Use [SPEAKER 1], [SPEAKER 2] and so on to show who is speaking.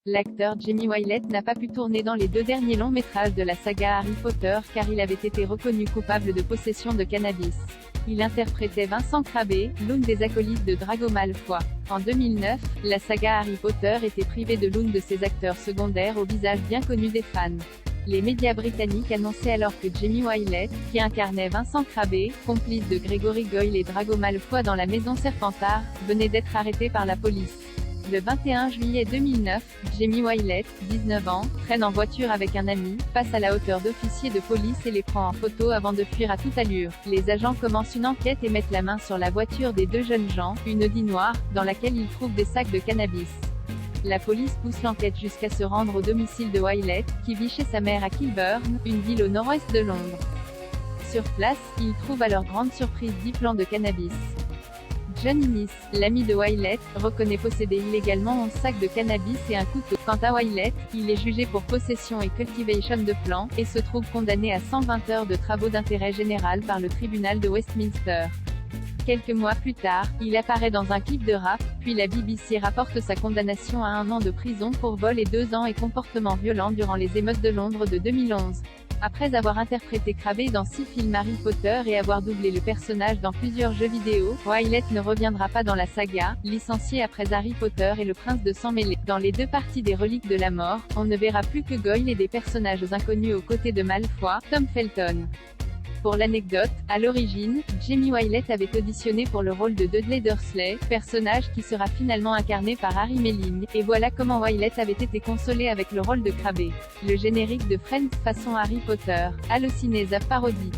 [SPEAKER 1] L'acteur Jamie Wylett n'a pas pu tourner dans les 2 derniers longs métrages de la saga Harry Potter car il avait été reconnu coupable de possession de cannabis. Il interprétait Vincent Crabbe, l'une des acolytes de Drago Malfoy. En 2009, la saga Harry Potter était privée de l'une de ses acteurs secondaires au visage bien connu des fans. Les médias britanniques annonçaient alors que Jamie Wylett, qui incarnait Vincent Crabbe, complice de Gregory Goyle et Drago Malfoy dans la Maison Serpentard, venait d'être arrêté par la police. Le 21 juillet 2009, Jamie Wylett, 19 ans, traîne en voiture avec un ami, passe à la hauteur d'officiers de police et les prend en photo avant de fuir à toute allure. Les agents commencent une enquête et mettent la main sur la voiture des 2 jeunes gens, une Audi noire, dans laquelle ils trouvent des sacs de cannabis. La police pousse l'enquête jusqu'à se rendre au domicile de Wylett, qui vit chez sa mère à Kilburn, une ville au nord-ouest de Londres. Sur place, ils trouvent à leur grande surprise 10 plants de cannabis. John Innes, l'ami de Wylett, reconnaît posséder illégalement 11 sacs de cannabis et un couteau. Quant à Wylett, il est jugé pour possession et cultivation de plants, et se trouve condamné à 120 heures de travaux d'intérêt général par le tribunal de Westminster. Quelques mois plus tard, il apparaît dans un clip de rap, puis la BBC rapporte sa condamnation à 1 an de prison pour vol et 2 ans et comportement violent durant les émeutes de Londres de 2011. Après avoir interprété Crabbe dans 6 films Harry Potter et avoir doublé le personnage dans plusieurs jeux vidéo, Wylett ne reviendra pas dans la saga, licencié après Harry Potter et le Prince de Sang Mêlé. Dans les 2 parties des Reliques de la Mort, on ne verra plus que Goyle et des personnages inconnus aux côtés de Malfoy, Tom Felton. Pour l'anecdote, à l'origine, Jamie Wylett avait auditionné pour le rôle de Dudley Dursley, personnage qui sera finalement incarné par Harry Melling, et voilà comment Wylett avait été consolé avec le rôle de Crabbe. Le générique de Friends façon Harry Potter, Allociné Zap parodie.